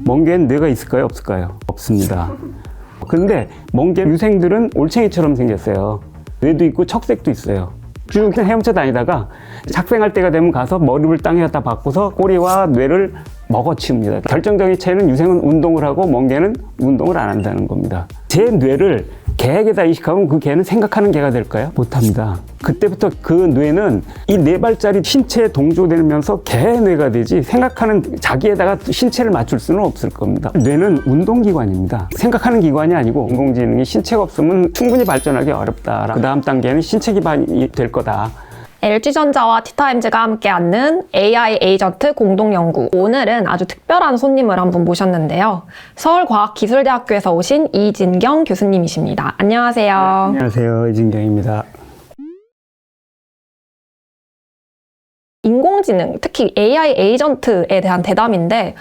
멍게는 뇌가 있을까요? 없을까요? 없습니다. 그런데 멍게 유생들은 올챙이처럼 생겼어요. 뇌도 있고 척색도 있어요. 쭉 헤엄쳐 다니다가 작생할 때가 되면 가서 머리를 땅에 갖다 박고서 꼬리와 뇌를 먹어치웁니다. 결정적인 차이는 유생은 운동을 하고 멍게는 운동을 안 한다는 겁니다. 제 뇌를 개에게다 이식하면 그 개는 생각하는 개가 될까요? 못합니다. 그때부터 그 뇌는 이 4발짜리 신체에 동조되면서 개의 뇌가 되지 생각하는 자기에다가 신체를 맞출 수는 없을 겁니다. 뇌는 운동기관입니다. 생각하는 기관이 아니고 인공지능이 신체가 없으면 충분히 발전하기 어렵다. 그 다음 단계는 신체 기반이 될 거다. LG전자와 티타임즈가 함께 하는 AI 에이전트 공동연구. 오늘은 아주 특별한 손님을 한 분 모셨는데요. 서울과학기술대학교에서 오신 이진경 교수님이십니다. 안녕하세요. 안녕하세요. 이진경입니다. 인공지능, 특히 AI 에이전트에 대한 대담인데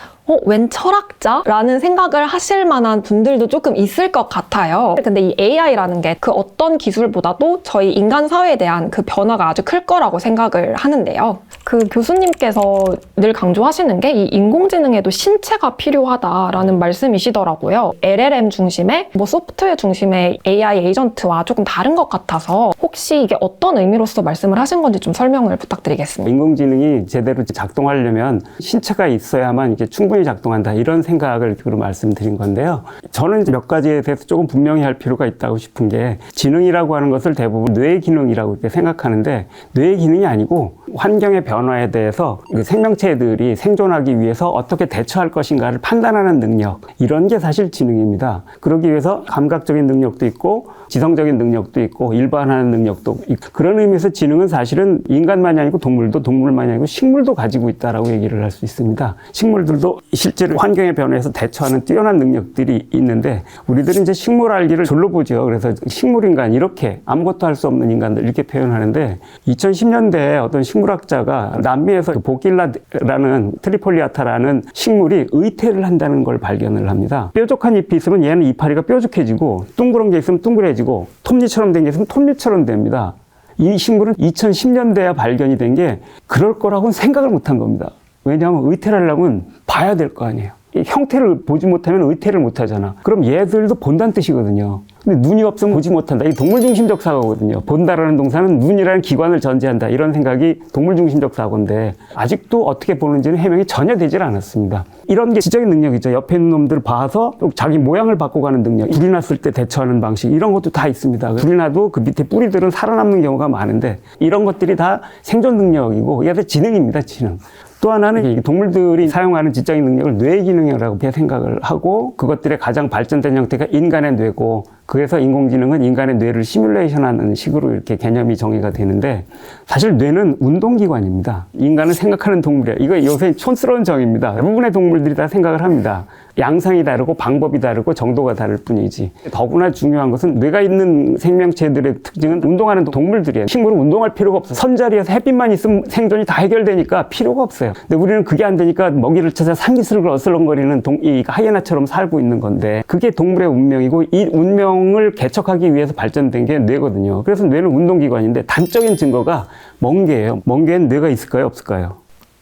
웬 철학자? 라는 생각을 하실 만한 분들도 조금 있을 것 같아요. 근데 이 AI라는 게 그 어떤 기술보다도 저희 인간 사회에 대한 그 변화가 아주 클 거라고 생각을 하는데요. 그 교수님께서 늘 강조하시는 게 이 인공지능에도 신체가 필요하다라는 말씀이시더라고요. LLM 중심의 소프트웨어 중심의 AI 에이전트와 조금 다른 것 같아서 혹시 이게 어떤 의미로서 말씀을 하신 건지 좀 설명을 부탁드리겠습니다. 인공지능이 제대로 작동하려면 신체가 있어야만 이게 충분히 작동한다, 이런 생각을 말씀드린 건데요. 저는 몇 가지에 대해서 조금 분명히 할 필요가 있다고 싶은 게, 지능이라고 하는 것을 대부분 뇌의 기능이라고 이렇게 생각하는데 뇌의 기능이 아니고 환경의 변화에 대해서 생명체들이 생존하기 위해서 어떻게 대처할 것인가를 판단하는 능력, 이런 게 사실 지능입니다. 그러기 위해서 감각적인 능력도 있고 지성적인 능력도 있고 일반하는 능력도 있고, 그런 의미에서 지능은 사실은 인간만이 아니고 동물도, 동물만이 아니고 식물도 가지고 있다라고 얘기를 할 수 있습니다. 식물들도 실제로 환경의 변화에서 대처하는 뛰어난 능력들이 있는데, 우리들은 이제 식물 알기를 졸로 보죠. 그래서 식물인간, 이렇게 아무것도 할 수 없는 인간들, 이렇게 표현하는데, 2010년대에 어떤 식물학자가 남미에서 보길라라는 트리폴리아타라는 식물이 의태를 한다는 걸 발견을 합니다. 뾰족한 잎이 있으면 얘는 이파리가 뾰족해지고, 둥그런 게 있으면 둥그레지고, 톱니처럼 된 게 있으면 톱니처럼 됩니다. 이 식물은 2010년대에 발견이 된 게 그럴 거라고는 생각을 못한 겁니다. 왜냐하면 의태를 하려면 봐야 될 거 아니에요. 형태를 보지 못하면 의태를 못 하잖아. 그럼 얘들도 본다는 뜻이거든요. 근데 눈이 없으면 보지 못한다. 이게 동물중심적 사고거든요. 본다라는 동사는 눈이라는 기관을 전제한다, 이런 생각이 동물중심적 사고인데, 아직도 어떻게 보는지는 해명이 전혀 되질 않았습니다. 이런 게 지적인 능력이죠. 옆에 있는 놈들을 봐서 자기 모양을 바꿔가는 능력, 불이 났을 때 대처하는 방식, 이런 것도 다 있습니다. 불이 나도 그 밑에 뿌리들은 살아남는 경우가 많은데, 이런 것들이 다 생존 능력이고, 이게 다 지능입니다. 지능. 또 하나는 동물들이 사용하는 지적인 능력을 뇌의 기능이라고 생각을 하고, 그것들의 가장 발전된 형태가 인간의 뇌고, 그래서 인공지능은 인간의 뇌를 시뮬레이션하는 식으로 이렇게 개념이 정의가 되는데, 사실 뇌는 운동기관입니다. 인간은 생각하는 동물이에요. 이거 요새 촌스러운 정의입니다. 대부분의 동물들이 다 생각을 합니다. 양상이 다르고 방법이 다르고 정도가 다를 뿐이지. 더구나 중요한 것은 뇌가 있는 생명체들의 특징은 운동하는 동물들이에요. 식물은 운동할 필요가 없어. 선자리에서 햇빛만 있으면 생존이 다 해결되니까 필요가 없어요. 근데 우리는 그게 안 되니까 먹이를 찾아 산기슭을 어슬렁거리는 이 하이에나처럼 살고 있는 건데, 그게 동물의 운명이고, 이 운명을 개척하기 위해서 발전된 게 뇌거든요. 그래서 뇌는 운동기관인데, 단적인 증거가 멍게예요. 멍게는 뇌가 있을까요? 없을까요?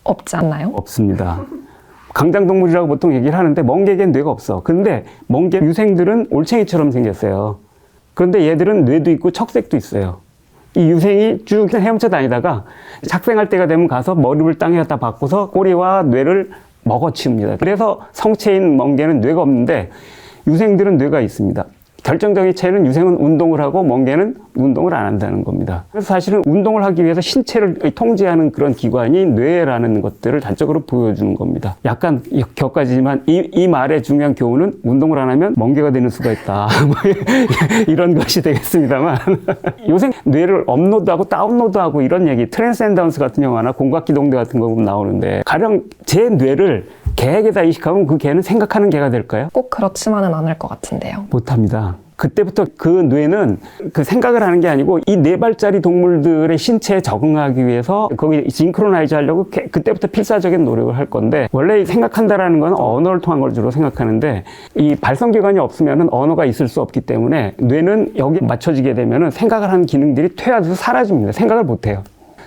없지 않나요? 없습니다. 강장동물이라고 보통 얘기를 하는데, 멍게에겐 뇌가 없어. 근데 멍게 유생들은 올챙이처럼 생겼어요. 그런데 얘들은 뇌도 있고 척색도 있어요. 이 유생이 쭉 헤엄쳐 다니다가 작생할 때가 되면 가서 머리를 땅에 갖다 박고서 꼬리와 뇌를 먹어치웁니다. 그래서 성체인 멍게는 뇌가 없는데, 유생들은 뇌가 있습니다. 결정적인 차이는 유생은 운동을 하고 멍게는 운동을 안 한다는 겁니다. 그래서 사실은 운동을 하기 위해서 신체를 통제하는 그런 기관이 뇌라는 것들을 단적으로 보여주는 겁니다. 약간 격가지만 이 말의 중요한 교훈은, 운동을 안 하면 멍게가 되는 수가 있다. 이런 것이 되겠습니다만, 요새 뇌를 업로드하고 다운로드하고 이런 얘기, 트랜센던스 같은 영화나 공각기동대 같은 거 보면 나오는데, 가령 제 뇌를 개에게다 이식하면 그 개는 생각하는 개가 될까요? 꼭 그렇지만은 않을 것 같은데요. 못합니다. 그때부터 그 뇌는 그 생각을 하는 게 아니고, 이 4발짜리 동물들의 신체에 적응하기 위해서 거기 싱크로나이즈 하려고 그때부터 필사적인 노력을 할 건데, 원래 생각한다라는 건 언어를 통한 걸 주로 생각하는데, 이 발성기관이 없으면 언어가 있을 수 없기 때문에 뇌는 여기에 맞춰지게 되면 생각을 하는 기능들이 퇴화돼서 사라집니다. 생각을 못해요.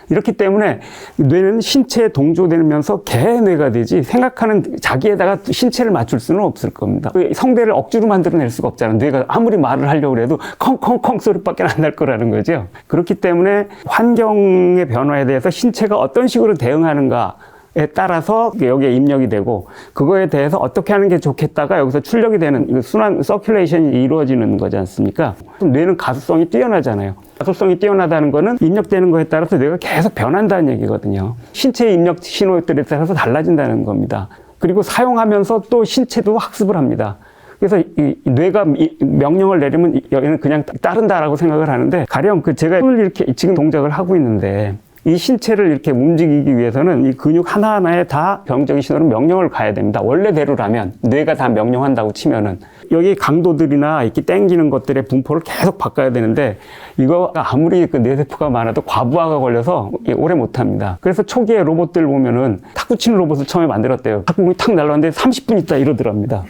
이렇기 때문에 뇌는 신체에 동조되면서 개의 뇌가 되지 생각하는 자기에다가 신체를 맞출 수는 없을 겁니다. 성대를 억지로 만들어낼 수가 없잖아요. 뇌가 아무리 말을 하려고 해도 컹컹컹 소리밖에 안 날 거라는 거죠. 그렇기 때문에 환경의 변화에 대해서 신체가 어떤 식으로 대응하는가에 따라서 여기에 입력이 되고 그거에 대해서 어떻게 하는 게 좋겠다가 여기서 출력이 되는 순환 서큘레이션이 이루어지는 거지 않습니까? 뇌는 가소성이 뛰어나잖아요. 가소성이 뛰어나다는 거는 입력되는 거에 따라서 뇌가 계속 변한다는 얘기거든요. 신체의 입력 신호들에 따라서 달라진다는 겁니다. 그리고 사용하면서 또 신체도 학습을 합니다. 그래서 이 뇌가 명령을 내리면 여기는 그냥 따른다라고 생각을 하는데 가령 제가 손을 이렇게 지금 동작을 하고 있는데 이 신체를 이렇게 움직이기 위해서는 이 근육 하나하나에 다 병적인 신호로 명령을 가야 됩니다. 원래대로라면 뇌가 다 명령한다고 치면은 여기 강도들이나 이렇게 당기는 것들의 분포를 계속 바꿔야 되는데 이거가 아무리 그 뇌세포가 많아도 과부하가 걸려서 오래 못합니다. 그래서 초기에 로봇들 보면은 탁구 치는 로봇을 처음에 만들었대요. 탁구공이 탁 날라왔는데 30분 있다 이러더랍니다.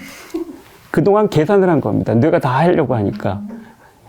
그동안 계산을 한 겁니다. 뇌가 다 하려고 하니까.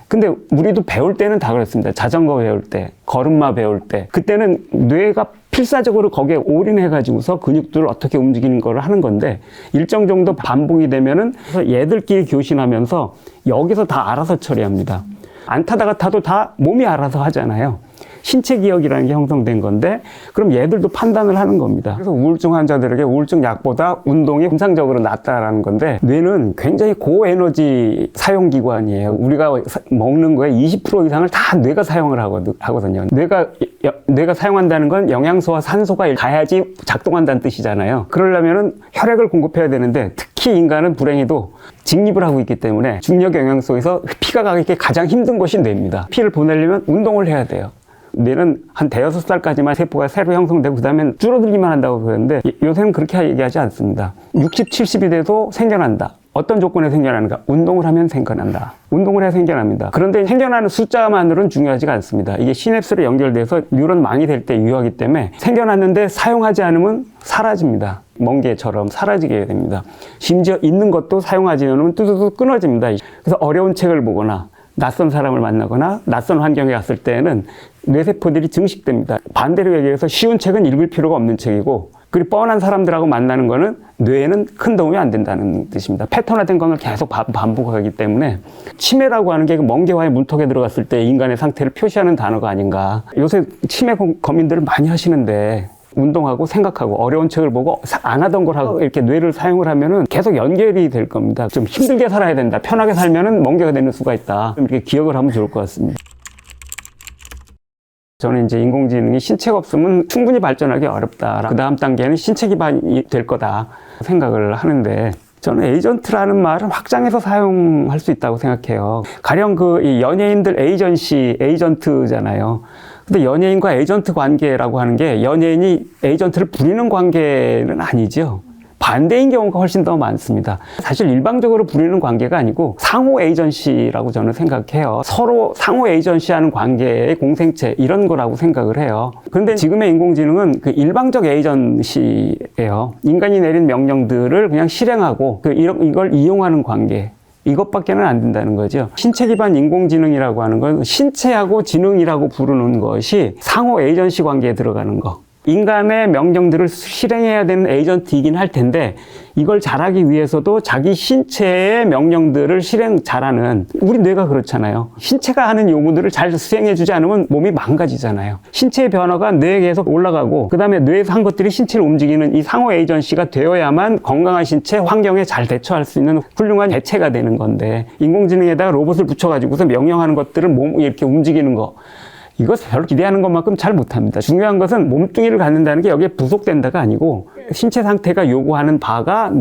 근데 우리도 배울 때는 다 그렇습니다. 자전거 배울 때, 걸음마 배울 때. 그때는 뇌가 필사적으로 거기에 올인해가지고서 근육들을 어떻게 움직이는 걸 하는 건데 일정 정도 반복이 되면은 얘들끼리 교신하면서 여기서 다 알아서 처리합니다. 안 타다가 타도 다 몸이 알아서 하잖아요. 신체 기억이라는 게 형성된 건데 그럼 얘들도 판단을 하는 겁니다. 그래서 우울증 환자들에게 우울증 약보다 운동이 임상적으로 낫다라는 건데 뇌는 굉장히 고에너지 사용기관이에요. 우리가 먹는 거에 20% 이상을 다 뇌가 사용을 하거든요. 뇌가 사용한다는 건 영양소와 산소가 가야지 작동한다는 뜻이잖아요. 그러려면은 혈액을 공급해야 되는데 특히 인간은 불행히도 직립을 하고 있기 때문에 중력 영양소에서 피가 가기 가장 힘든 것이 뇌입니다. 피를 보내려면 운동을 해야 돼요. 뇌는 한 대여섯 살까지만 세포가 새로 형성되고 그 다음엔 줄어들기만 한다고 그러는데 요새는 그렇게 얘기하지 않습니다. 60, 70이 돼도 생겨난다. 어떤 조건에 생겨나는가? 운동을 하면 생겨난다. 운동을 해야 생겨납니다. 그런데 생겨나는 숫자만으로는 중요하지가 않습니다. 이게 시냅스로 연결돼서 뉴런망이 될 때 유효하기 때문에 생겨났는데 사용하지 않으면 사라집니다. 멍게처럼 사라지게 됩니다. 심지어 있는 것도 사용하지 않으면 뚜두두 끊어집니다. 그래서 어려운 책을 보거나 낯선 사람을 만나거나 낯선 환경에 갔을 때는 뇌세포들이 증식됩니다. 반대로 얘기해서 쉬운 책은 읽을 필요가 없는 책이고 그리고 뻔한 사람들하고 만나는 거는 뇌에는 큰 도움이 안 된다는 뜻입니다. 패턴화된 것을 계속 반복하기 때문에 치매라고 하는 게 멍게와의 문턱에 들어갔을 때 인간의 상태를 표시하는 단어가 아닌가. 요새 치매 고민들을 많이 하시는데 운동하고 생각하고 어려운 책을 보고 안 하던 걸 하고 이렇게 뇌를 사용을 하면은 계속 연결이 될 겁니다. 좀 힘들게 살아야 된다. 편하게 살면은 멍게가 되는 수가 있다. 좀 이렇게 기억을 하면 좋을 것 같습니다. 저는 이제 인공지능이 신체가 없으면 충분히 발전하기 어렵다. 그 다음 단계는 신체 기반이 될 거다 생각을 하는데 저는 에이전트라는 말은 확장해서 사용할 수 있다고 생각해요. 가령 이 연예인들 에이전트잖아요. 근데 연예인과 에이전트 관계라고 하는 게 연예인이 에이전트를 부리는 관계는 아니죠. 반대인 경우가 훨씬 더 많습니다. 사실 일방적으로 부리는 관계가 아니고 상호 에이전시라고 저는 생각해요. 서로 상호 에이전시하는 관계의 공생체 이런 거라고 생각을 해요. 그런데 지금의 인공지능은 그 일방적 에이전시예요. 인간이 내린 명령들을 그냥 실행하고 이걸 이용하는 관계. 이것밖에는 안 된다는 거죠. 신체 기반 인공지능이라고 하는 건 신체하고 지능이라고 부르는 것이 상호 에이전시 관계에 들어가는 거. 인간의 명령들을 실행해야 되는 에이전트이긴 할 텐데 이걸 잘하기 위해서도 자기 신체의 명령들을 잘하는 우리 뇌가 그렇잖아요. 신체가 하는 요구들을 잘 수행해주지 않으면 몸이 망가지잖아요. 신체의 변화가 뇌에 계속 올라가고 그 다음에 뇌에서 한 것들이 신체를 움직이는 이 상호 에이전시가 되어야만 건강한 신체 환경에 잘 대처할 수 있는 훌륭한 대체가 되는 건데 인공지능에다가 로봇을 붙여가지고서 명령하는 것들을 몸 이렇게 움직이는 거 이거 별로 기대하는 것만큼 잘 못합니다. 중요한 것은 몸뚱이를 갖는다는 게 여기에 부속된다가 아니고 신체 상태가 요구하는 바가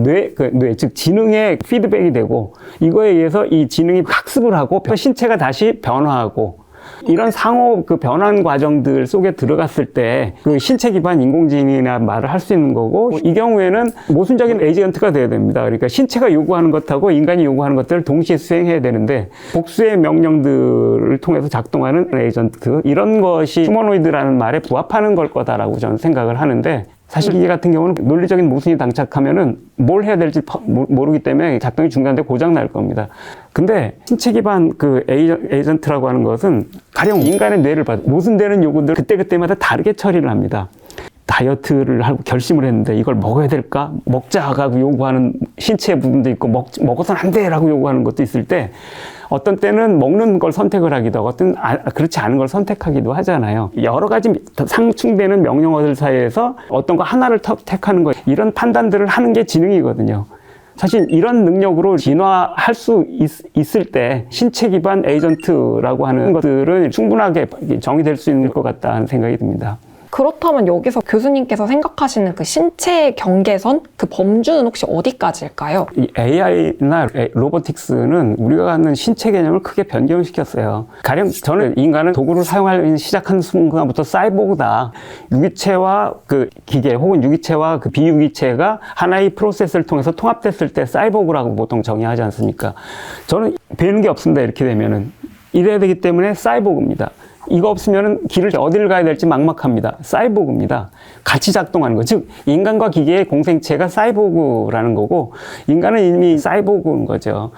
즉 지능의 피드백이 되고 이거에 의해서 이 지능이 학습을 하고 신체가 다시 변화하고 이런 상호 변환 과정들 속에 들어갔을 때 신체 기반 인공지능이나 말을 할 수 있는 거고 이 경우에는 모순적인 에이전트가 돼야 됩니다. 그러니까 신체가 요구하는 것하고 인간이 요구하는 것들을 동시에 수행해야 되는데 복수의 명령들을 통해서 작동하는 에이전트 이런 것이 휴머노이드라는 말에 부합하는 걸 거다라고 저는 생각을 하는데 사실 기계 같은 경우는 논리적인 모순이 당착하면은 뭘 해야 될지 모르기 때문에 작동이 중단돼 고장 날 겁니다. 근데 신체 기반 그 에이전트라고 하는 것은 가령 인간의 뇌를 봐도 모순되는 요구들 그때그때마다 다르게 처리를 합니다. 다이어트를 하고 결심을 했는데 이걸 먹어야 될까? 먹자라고 요구하는 신체 부분도 있고 먹어서는 안 돼라고 요구하는 것도 있을 때 어떤 때는 먹는 걸 선택을 하기도 하고 어떤 그렇지 않은 걸 선택하기도 하잖아요. 여러 가지 상충되는 명령어들 사이에서 어떤 거 하나를 택하는 거 이런 판단들을 하는 게 지능이거든요. 사실 이런 능력으로 진화할 수 있을 때 신체 기반 에이전트라고 하는 것들은 충분하게 정의될 수 있는 것 같다는 생각이 듭니다. 그렇다면 여기서 교수님께서 생각하시는 그 신체의 경계선, 그 범주는 혹시 어디까지일까요? 이 AI나 로보틱스는 우리가 갖는 신체 개념을 크게 변경시켰어요. 가령 저는 인간은 도구를 사용하기 시작한 순간부터 사이보그다. 유기체와 그 기계 혹은 유기체와 그 비유기체가 하나의 프로세스를 통해서 통합됐을 때 사이보그라고 보통 정의하지 않습니까? 저는 배우는 게 없습니다. 이렇게 되면은. 이래야 되기 때문에 사이보그입니다. 이거 없으면 길을 어디를 가야 될지 막막합니다. 사이보그입니다. 같이 작동하는 거. 즉 인간과 기계의 공생체가 사이보그라는 거고 인간은 이미 사이보그인 거죠.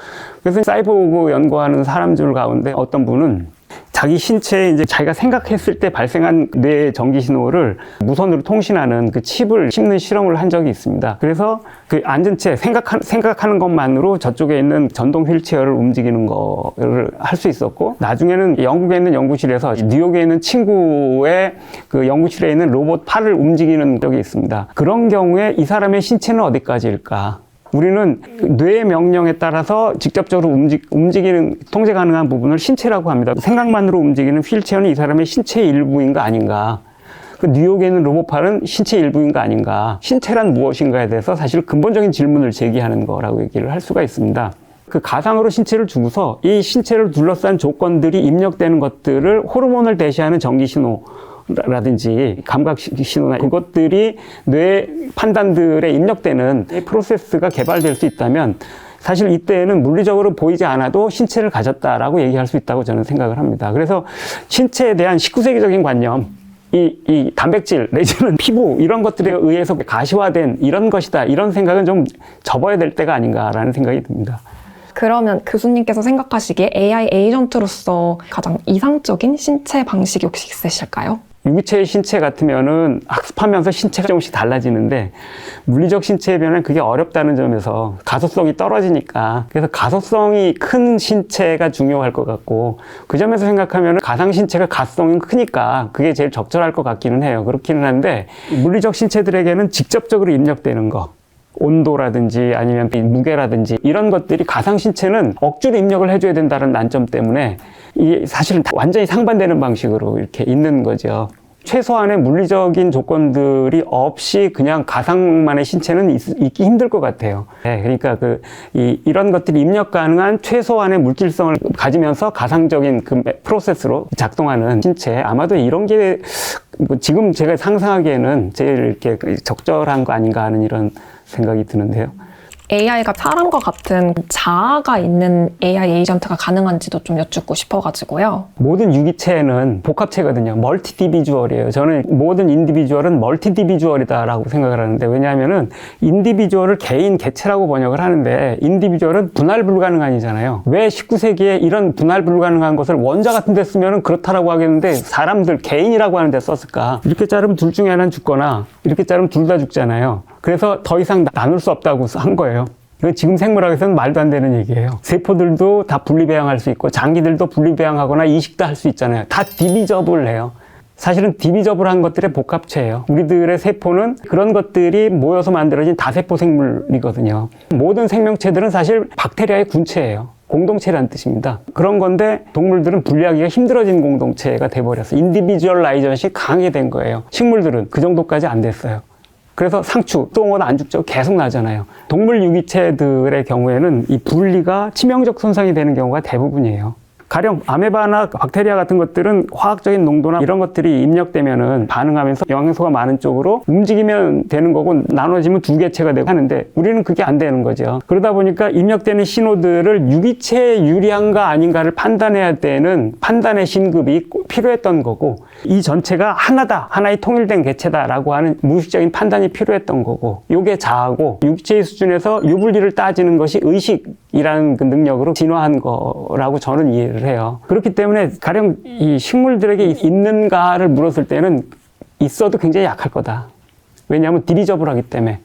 그래서 사이보그 연구하는 사람들 가운데 어떤 분은 자기 신체에 이제 자기가 생각했을 때 발생한 뇌 전기 신호를 무선으로 통신하는 그 칩을 심는 실험을 한 적이 있습니다. 그래서 그 앉은 채 생각하는 것만으로 저쪽에 있는 전동 휠체어를 움직이는 거를 할 수 있었고, 나중에는 영국에 있는 연구실에서 뉴욕에 있는 친구의 그 연구실에 있는 로봇 팔을 움직이는 적이 있습니다. 그런 경우에 이 사람의 신체는 어디까지일까? 우리는 뇌의 명령에 따라서 직접적으로 움직이는 통제 가능한 부분을 신체라고 합니다. 생각만으로 움직이는 휠체어는 이 사람의 신체의 일부인가 아닌가. 그 뉴욕에 있는 로봇팔은 신체 일부인가 아닌가. 신체란 무엇인가에 대해서 사실 근본적인 질문을 제기하는 거라고 얘기를 할 수가 있습니다. 그 가상으로 신체를 주고서 이 신체를 둘러싼 조건들이 입력되는 것들을 호르몬을 대시하는 전기신호 라든지 감각 신호나 이것들이 뇌 판단들에 입력되는 프로세스가 개발될 수 있다면 사실 이때에는 물리적으로 보이지 않아도 신체를 가졌다라고 얘기할 수 있다고 저는 생각을 합니다. 그래서 신체에 대한 19세기적인 관념, 이 단백질 내지는 피부 이런 것들에 의해서 가시화된 이런 것이다, 이런 생각은 좀 접어야 될 때가 아닌가라는 생각이 듭니다. 그러면 교수님께서 생각하시기에 AI 에이전트로서 가장 이상적인 신체 방식이 혹시 있으실까요? 유기체의 신체 같으면은 학습하면서 신체가 조금씩 달라지는데 물리적 신체의 변화는 그게 어렵다는 점에서 가소성이 떨어지니까, 그래서 가소성이 큰 신체가 중요할 것 같고, 그 점에서 생각하면은 가상 신체가 가소성이 크니까 그게 제일 적절할 것 같기는 해요. 그렇기는 한데 물리적 신체들에게는 직접적으로 입력되는 거, 온도라든지 아니면 무게라든지 이런 것들이 가상 신체는 억지로 입력을 해줘야 된다는 난점 때문에 이게 사실은 완전히 상반되는 방식으로 이렇게 있는 거죠. 최소한의 물리적인 조건들이 없이 그냥 가상만의 신체는 있기 힘들 것 같아요. 네, 그러니까 이런 것들이 입력 가능한 최소한의 물질성을 가지면서 가상적인 그 프로세스로 작동하는 신체, 아마도 이런 게 지금 제가 상상하기에는 제일 이렇게 적절한 거 아닌가 하는 이런 생각이 드는데요. AI가 사람과 같은 자아가 있는 AI 에이전트가 가능한지도 좀 여쭙고 싶어가지고요. 모든 유기체는 복합체거든요. 멀티디비주얼이에요. 저는 모든 인디비주얼은 멀티디비주얼이다라고 생각을 하는데, 왜냐하면은 인디비주얼을 개인, 개체라고 번역을 하는데 인디비주얼은 분할 불가능한이잖아요. 왜 19세기에 이런 분할 불가능한 것을 원자 같은 데 쓰면은 그렇다라고 하겠는데 사람들 개인이라고 하는 데 썼을까? 이렇게 자르면 둘 중에 하나는 죽거나 이렇게 자르면 둘 다 죽잖아요. 그래서 더 이상 나눌 수 없다고 한 거예요. 이건 지금 생물학에서는 말도 안 되는 얘기예요. 세포들도 다 분리배양할 수 있고 장기들도 분리배양하거나 이식도 할 수 있잖아요. 다 디비저블 해요. 사실은 디비저블한 것들의 복합체예요. 우리들의 세포는 그런 것들이 모여서 만들어진 다세포 생물이거든요. 모든 생명체들은 사실 박테리아의 군체예요. 공동체라는 뜻입니다. 그런 건데 동물들은 분리하기가 힘들어진 공동체가 돼버렸어요. 인디비주얼라이전이 강하게 된 거예요. 식물들은 그 정도까지 안 됐어요. 그래서 상추, 똥은 안 죽죠. 계속 나잖아요. 동물 유기체들의 경우에는 이 분리가 치명적 손상이 되는 경우가 대부분이에요. 가령 아메바나 박테리아 같은 것들은 화학적인 농도나 이런 것들이 입력되면은 반응하면서 영양소가 많은 쪽으로 움직이면 되는 거고 나눠지면 두 개체가 되고 하는데 우리는 그게 안 되는 거죠. 그러다 보니까 입력되는 신호들을 유기체에 유리한가 아닌가를 판단해야 되는 판단의 신급이 필요했던 거고 이 전체가 하나다, 하나의 통일된 개체다라고 하는 무의식적인 판단이 필요했던 거고 이게 자아고 유기체의 수준에서 유불리를 따지는 것이 의식이라는 그 능력으로 진화한 거라고 저는 이해를 해요. 그렇기 때문에 가령 이 식물들에게 있는가를 물었을 때는 있어도 굉장히 약할 거다. 왜냐하면 디비저블하기 때문에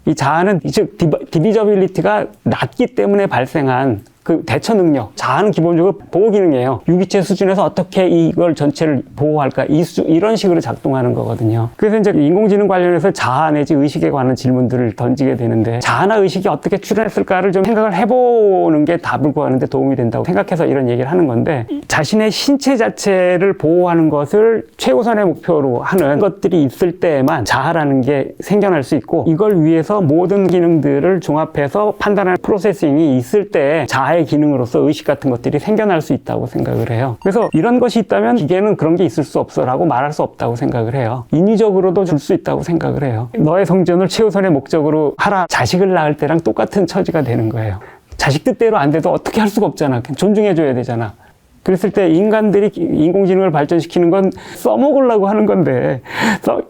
이 자아는 즉 디비저빌리티가 낮기 때문에 발생한 그 대처 능력, 자아는 기본적으로 보호 기능이에요. 유기체 수준에서 어떻게 이걸 전체를 보호할까 이런 식으로 작동하는 거거든요. 그래서 이제 인공지능 관련해서 자아 내지 의식에 관한 질문들을 던지게 되는데 자아나 의식이 어떻게 출현했을까를 좀 생각을 해보는 게 답을 구하는 데 도움이 된다고 생각해서 이런 얘기를 하는 건데 자신의 신체 자체를 보호하는 것을 최우선의 목표로 하는 것들이 있을 때에만 자아라는 게 생겨날 수 있고 이걸 위해서 모든 기능들을 종합해서 판단하는 프로세싱이 있을 때 자아의 기능으로서 의식 같은 것들이 생겨날 수 있다고 생각을 해요. 그래서 이런 것이 있다면 기계는 그런 게 있을 수 없어 라고 말할 수 없다고 생각을 해요. 인위적으로도 줄 수 있다고 생각을 해요. 너의 성전을 최우선의 목적으로 하라. 자식을 낳을 때랑 똑같은 처지가 되는 거예요. 자식 뜻대로 안 돼도 어떻게 할 수가 없잖아. 존중해줘야 되잖아. 그랬을 때 인간들이 인공지능을 발전시키는 건 써먹으려고 하는 건데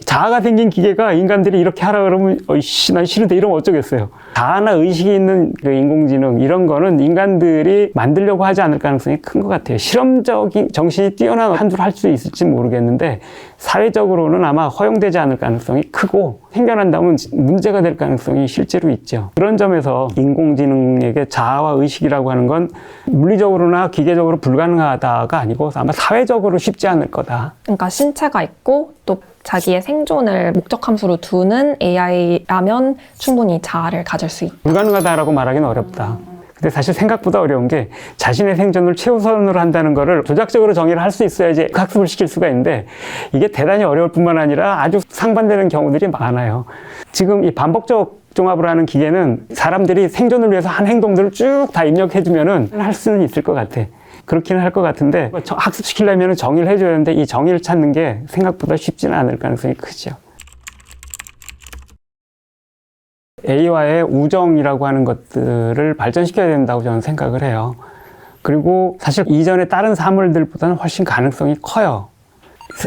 자아가 생긴 기계가 인간들이 이렇게 하라 그러면 어이씨 난 싫은데 이러면 어쩌겠어요. 자아나 의식이 있는 그 인공지능 이런 거는 인간들이 만들려고 하지 않을 가능성이 큰 것 같아요. 실험적인 정신이 뛰어난 한줄 할 수 있을지 모르겠는데 사회적으로는 아마 허용되지 않을 가능성이 크고 생겨난다면 문제가 될 가능성이 실제로 있죠. 그런 점에서 인공지능에게 자아와 의식이라고 하는 건 물리적으로나 기계적으로 불가능하다가 아니고 아마 사회적으로 쉽지 않을 거다. 그러니까 신체가 있고 또 자기의 생존을 목적 함수로 두는 AI라면 충분히 자아를 가질 수 있다. 불가능하다라고 말하기는 어렵다. 근데 사실 생각보다 어려운 게 자신의 생존을 최우선으로 한다는 거를 조작적으로 정의를 할 수 있어야지 학습을 시킬 수가 있는데 이게 대단히 어려울 뿐만 아니라 아주 상반되는 경우들이 많아요. 지금 이 반복적 종합을 하는 기계는 사람들이 생존을 위해서 한 행동들을 쭉 다 입력해주면은 할 수는 있을 것 같아. 그렇기는 할 것 같은데 학습시키려면 정의를 해줘야 하는데 이 정의를 찾는 게 생각보다 쉽지는 않을 가능성이 크죠. A와의 우정이라고 하는 것들을 발전시켜야 된다고 저는 생각을 해요. 그리고 사실 이전의 다른 사물들보다는 훨씬 가능성이 커요.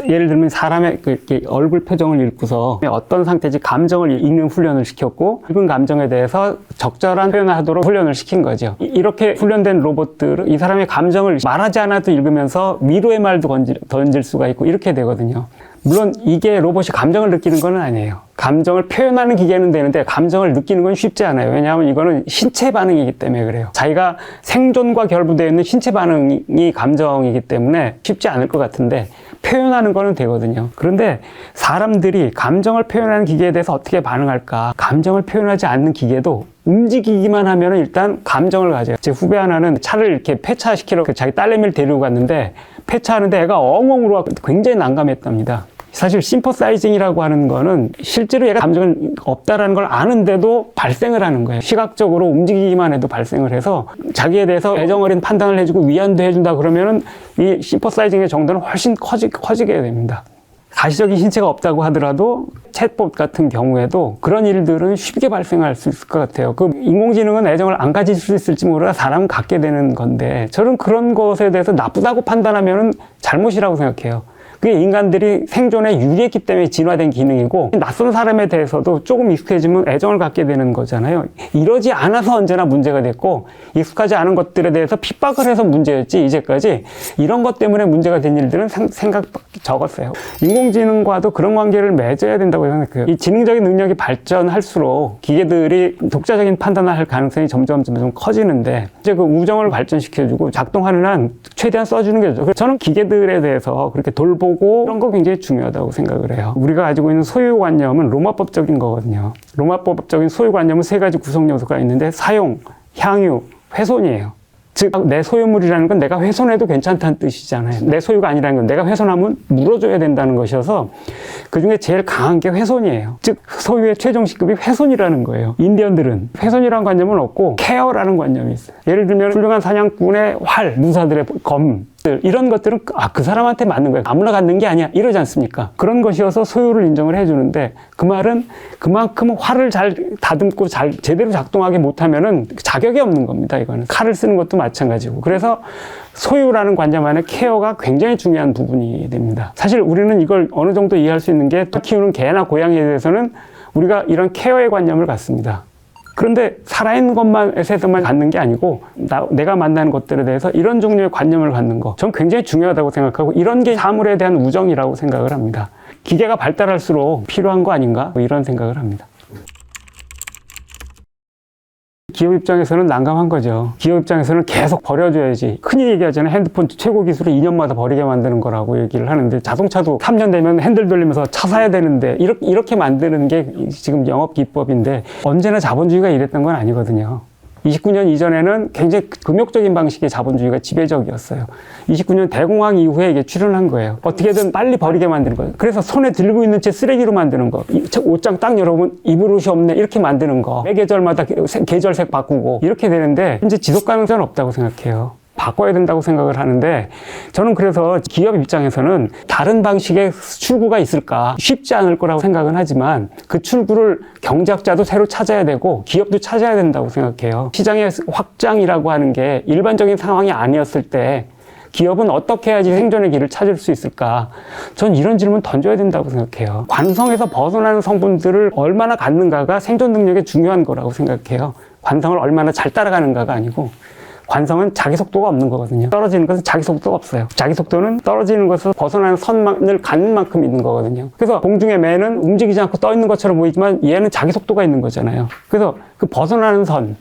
예를 들면 사람의 이렇게 얼굴 표정을 읽고서 어떤 상태인지 감정을 읽는 훈련을 시켰고 읽은 감정에 대해서 적절한 표현을 하도록 훈련을 시킨 거죠. 이렇게 훈련된 로봇들은 이 사람의 감정을 말하지 않아도 읽으면서 위로의 말도 던질 수가 있고 이렇게 되거든요. 물론 이게 로봇이 감정을 느끼는 건 아니에요. 감정을 표현하는 기계는 되는데 감정을 느끼는 건 쉽지 않아요. 왜냐하면 이거는 신체 반응이기 때문에 그래요. 자기가 생존과 결부되어 있는 신체 반응이 감정이기 때문에 쉽지 않을 것 같은데 표현하는 거는 되거든요. 그런데 사람들이 감정을 표현하는 기계에 대해서 어떻게 반응할까? 감정을 표현하지 않는 기계도 움직이기만 하면 일단 감정을 가져요. 제 후배 하나는 차를 이렇게 폐차시키러 자기 딸내미를 데리고 갔는데 폐차하는데 애가 엉엉 울어 굉장히 난감했답니다. 사실 심퍼사이징이라고 하는 거는 실제로 얘가 감정이 없다라는 걸 아는데도 발생을 하는 거예요. 시각적으로 움직이기만 해도 발생을 해서 자기에 대해서 애정어린 판단을 해주고 위안도 해준다 그러면은 이 심퍼사이징의 정도는 훨씬 커지게 됩니다. 가시적인 신체가 없다고 하더라도 챗봇 같은 경우에도 그런 일들은 쉽게 발생할 수 있을 것 같아요. 그 인공지능은 애정을 안 가질 수 있을지 몰라 사람은 갖게 되는 건데 저는 그런 것에 대해서 나쁘다고 판단하면은 잘못이라고 생각해요. 그게 인간들이 생존에 유리했기 때문에 진화된 기능이고 낯선 사람에 대해서도 조금 익숙해지면 애정을 갖게 되는 거잖아요. 이러지 않아서 언제나 문제가 됐고 익숙하지 않은 것들에 대해서 핍박을 해서 문제였지 이제까지 이런 것 때문에 문제가 된 일들은 생각 적었어요. 인공지능과도 그런 관계를 맺어야 된다고 생각해요. 이 지능적인 능력이 발전할수록 기계들이 독자적인 판단을 할 가능성이 점점 커지는데 이제 그 우정을 발전시켜주고 작동하는 한 최대한 써주는 게 좋죠. 저는 기계들에 대해서 그렇게 돌보고 그런 거 굉장히 중요하다고 생각을 해요. 우리가 가지고 있는 소유관념은 로마법적인 거거든요. 로마법적인 소유관념은 세 가지 구성 요소가 있는데 사용, 향유, 훼손이에요. 즉 내 소유물이라는 건 내가 훼손해도 괜찮다는 뜻이잖아요. 내 소유가 아니라는 건 내가 훼손하면 물어줘야 된다는 것이어서 그중에 제일 강한 게 훼손이에요. 즉 소유의 최종 시급이 훼손이라는 거예요. 인디언들은 훼손이라는 관념은 없고 케어라는 관념이 있어요. 예를 들면 훌륭한 사냥꾼의 활, 무사들의 검 이런 것들은 그 사람한테 맞는 거예요. 아무나 갖는 게 아니야 이러지 않습니까? 그런 것이어서 소유를 인정을 해주는데 그 말은 그만큼 활을 잘 다듬고 잘 제대로 작동하게 못하면은 자격이 없는 겁니다. 이거는 칼을 쓰는 것도 마찬가지고. 그래서 소유라는 관점 안에 케어가 굉장히 중요한 부분이 됩니다. 사실 우리는 이걸 어느 정도 이해할 수 있는 게 키우는 개나 고양이에 대해서는 우리가 이런 케어의 관념을 갖습니다. 그런데 살아있는 것만에서만 갖는 게 아니고 내가 만나는 것들에 대해서 이런 종류의 관념을 갖는 거 전 굉장히 중요하다고 생각하고 이런 게 사물에 대한 우정이라고 생각을 합니다. 기계가 발달할수록 필요한 거 아닌가 이런 생각을 합니다. 기업 입장에서는 난감한 거죠. 기업 입장에서는 계속 버려줘야지. 흔히 얘기하잖아요. 핸드폰 최고 기술을 2년마다 버리게 만드는 거라고 얘기를 하는데 자동차도 3년 되면 핸들 돌리면서 차 사야 되는데 이렇게 만드는 게 지금 영업 기법인데 언제나 자본주의가 이랬던 건 아니거든요. 29년 이전에는 굉장히 금욕적인 방식의 자본주의가 지배적이었어요. 29년 대공황 이후에 이게 출현한 거예요. 어떻게든 빨리 버리게 만드는 거예요. 그래서 손에 들고 있는 채 쓰레기로 만드는 거. 옷장 딱 열어보면 입을 옷이 없네. 이렇게 만드는 거. 매 계절마다 계절색 바꾸고 이렇게 되는데 이제 지속 가능성은 없다고 생각해요. 바꿔야 된다고 생각을 하는데 저는 그래서 기업 입장에서는 다른 방식의 출구가 있을까 쉽지 않을 거라고 생각은 하지만 그 출구를 경제학자도 새로 찾아야 되고 기업도 찾아야 된다고 생각해요. 시장의 확장이라고 하는 게 일반적인 상황이 아니었을 때 기업은 어떻게 해야지 생존의 길을 찾을 수 있을까? 전 이런 질문 던져야 된다고 생각해요. 관성에서 벗어나는 성분들을 얼마나 갖는가가 생존 능력에 중요한 거라고 생각해요. 관성을 얼마나 잘 따라가는가가 아니고 관성은 자기 속도가 없는 거거든요. 떨어지는 것은 자기 속도가 없어요. 자기 속도는 떨어지는 것에서 벗어나는 선을 갖는 만큼 있는 거거든요. 그래서 공중의 매는 움직이지 않고 떠 있는 것처럼 보이지만 얘는 자기 속도가 있는 거잖아요. 그래서 그 벗어나는 선